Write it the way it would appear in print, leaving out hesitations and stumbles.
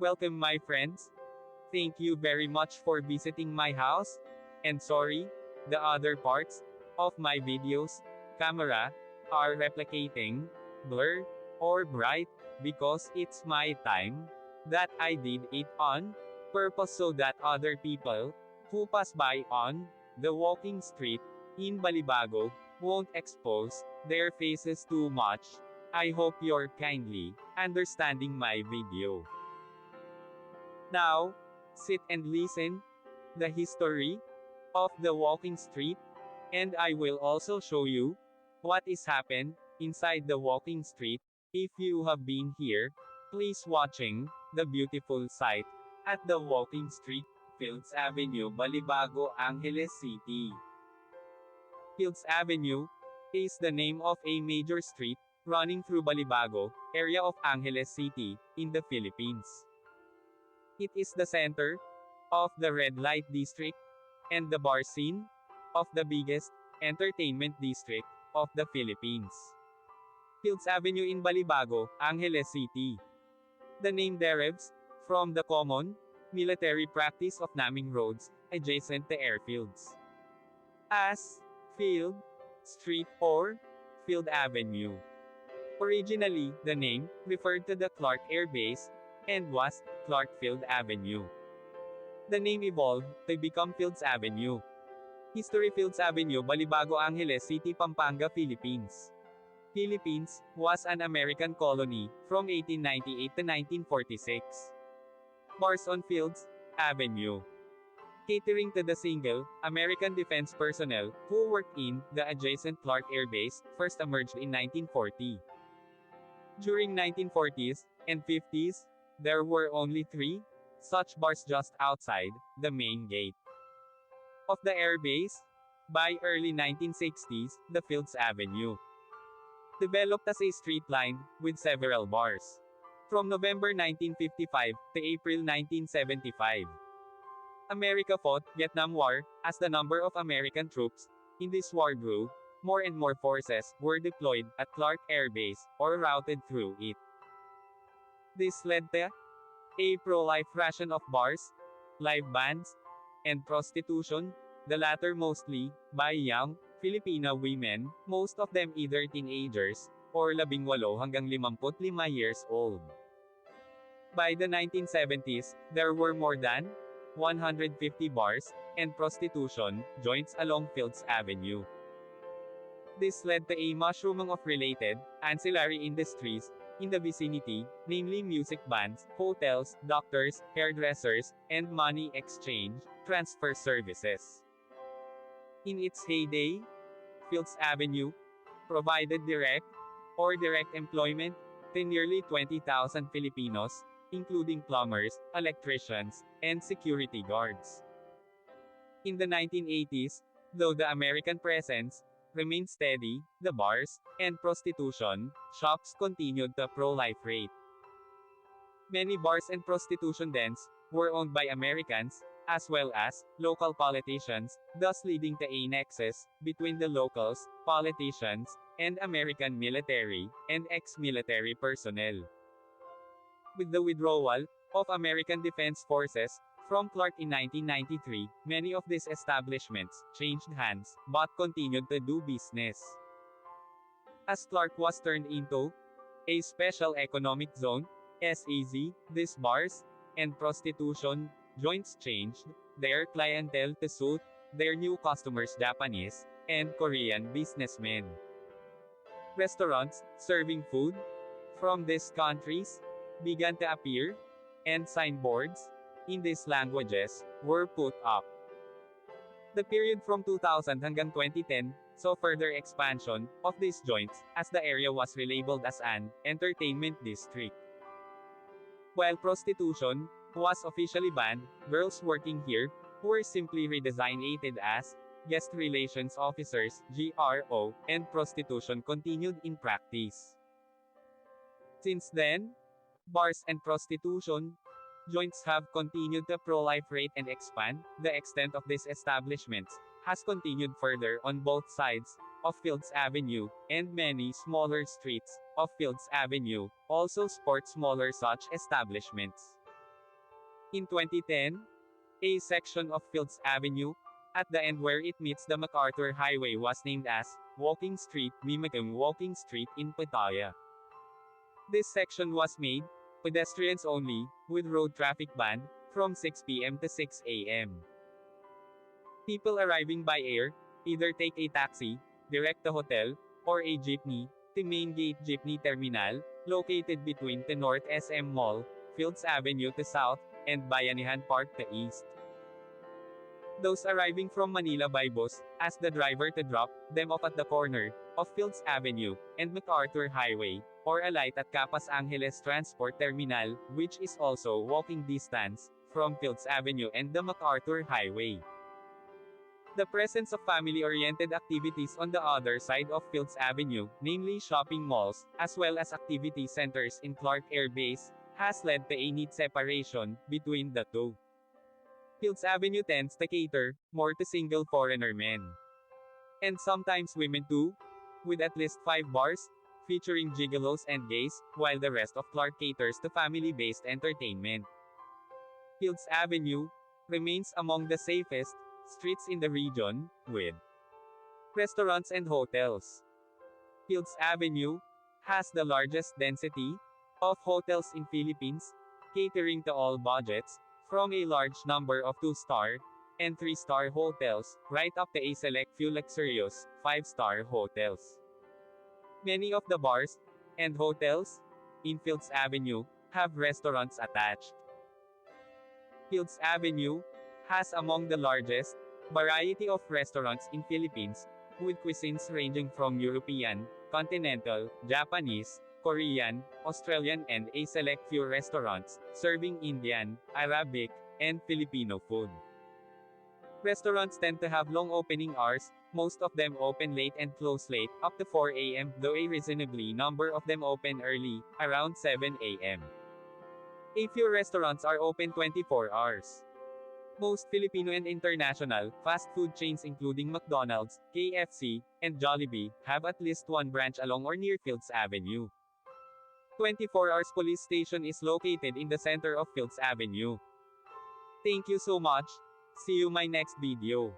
Welcome my friends. Thank you very much for visiting my house. And sorry, the other parts of my videos, camera, are replicating, blur, or bright, because it's my time that I did it on purpose so that other people who pass by on the walking street in Balibago won't expose their faces too much. I hope you're kindly understanding my video. Now, sit and listen the history of the walking street, and I will also show you what is happened inside the walking street. If you have been here, please watching the beautiful sight at the walking street, Fields Avenue, Balibago, Angeles City. Fields Avenue is the name of a major street running through Balibago area of Angeles City in the Philippines. It is the center of the red light district and the bar scene of the biggest entertainment district of the Philippines. Fields Avenue in Balibago, Angeles City. The name derives from the common military practice of naming roads adjacent to airfields as Field Street or Field Avenue. Originally, the name referred to the Clark Air Base and was Clark Field Avenue. The name evolved to become Fields Avenue. History: Fields Avenue, Balibago, Angeles City, Pampanga, Philippines. Philippines was an American colony from 1898 to 1946. Bars on Fields Avenue. Catering to the single American defense personnel who worked in the adjacent Clark Air Base, first emerged in 1940. During 1940s and 50s, there were only 3 such bars just outside the main gate of the airbase. By early 1960s, the Fields Avenue developed as a street line with several bars. From November 1955 to April 1975, America fought Vietnam War. As the number of American troops in this war grew, more and more forces were deployed at Clark Air Base or routed through it. This led to a pro-life ration of bars, live bands, and prostitution, the latter mostly by young Filipino women, most of them either teenagers or 18 hanggang 55 years old. By the 1970s, there were more than 150 bars and prostitution joints along Fields Avenue. This led to a mushrooming of related ancillary industries in the vicinity, namely music bands, hotels, doctors, hairdressers, and money exchange transfer services. In its heyday, Fields Avenue provided direct or direct employment to nearly 20,000 Filipinos, including plumbers, electricians, and security guards. In the 1980s, though the American presence remained steady, the bars and prostitution shops continued to proliferate. Many bars and prostitution dens were owned by Americans, as well as local politicians, thus leading to a nexus between the locals, politicians, and American military and ex-military personnel. With the withdrawal of American Defense Forces from Clark in 1993, many of these establishments changed hands, but continued to do business. As Clark was turned into a Special Economic Zone, SEZ, these bars and prostitution joints changed their clientele to suit their new customers, Japanese and Korean businessmen. Restaurants serving food from these countries began to appear, and signboards in these languages were put up. The period from 2000 hanggang 2010 saw further expansion of these joints, as the area was relabeled as an entertainment district. While prostitution was officially banned, girls working here were simply redesignated as guest relations officers, GRO, and prostitution continued in practice. Since then, bars and prostitution joints have continued to proliferate and expand. The extent of these establishments has continued further on both sides of Fields Avenue, and many smaller streets of Fields Avenue also sport smaller such establishments. In 2010, a section of Fields Avenue, at the end where it meets the MacArthur Highway was named as Walking Street, mimicking Walking Street in Pattaya. This section was made pedestrians only, with road traffic banned from 6 p.m. to 6 a.m. People arriving by air either take a taxi, direct to hotel, or a jeepney to Main Gate Jeepney Terminal, located between the North SM Mall, Fields Avenue to South, and Bayanihan Park to East. Those arriving from Manila by bus ask the driver to drop them off at the corner of Fields Avenue and MacArthur Highway, or alight at Capas Angeles Transport Terminal, which is also walking distance from Fields Avenue and the MacArthur Highway. The presence of family-oriented activities on the other side of Fields Avenue, namely shopping malls, as well as activity centers in Clark Air Base, has led to a neat separation between the two. Fields Avenue tends to cater more to single foreigner men. And sometimes women too, with at least 5 bars, featuring gigolos and gays, while the rest of Clark caters to family-based entertainment. Fields Avenue remains among the safest streets in the region, with restaurants and hotels. Fields Avenue has the largest density of hotels in Philippines, catering to all budgets, from a large number of 2-star and 3-star hotels, right up to a select few luxurious 5-star hotels. Many of the bars and hotels in Fields Avenue have restaurants attached. Fields Avenue has among the largest variety of restaurants in Philippines, with cuisines ranging from European, continental, Japanese, Korean, Australian and a select few restaurants serving Indian, Arabic, and Filipino food. Restaurants tend to have long opening hours, most of them open late and close late, up to 4 a.m., though a reasonably number of them open early, around 7 a.m. A few restaurants are open 24 hours. Most Filipino and international fast food chains including McDonald's, KFC, and Jollibee have at least one branch along or near Fields Avenue. 24 Hours Police Station is located in the center of Fields Avenue. Thank you so much. See you my next video.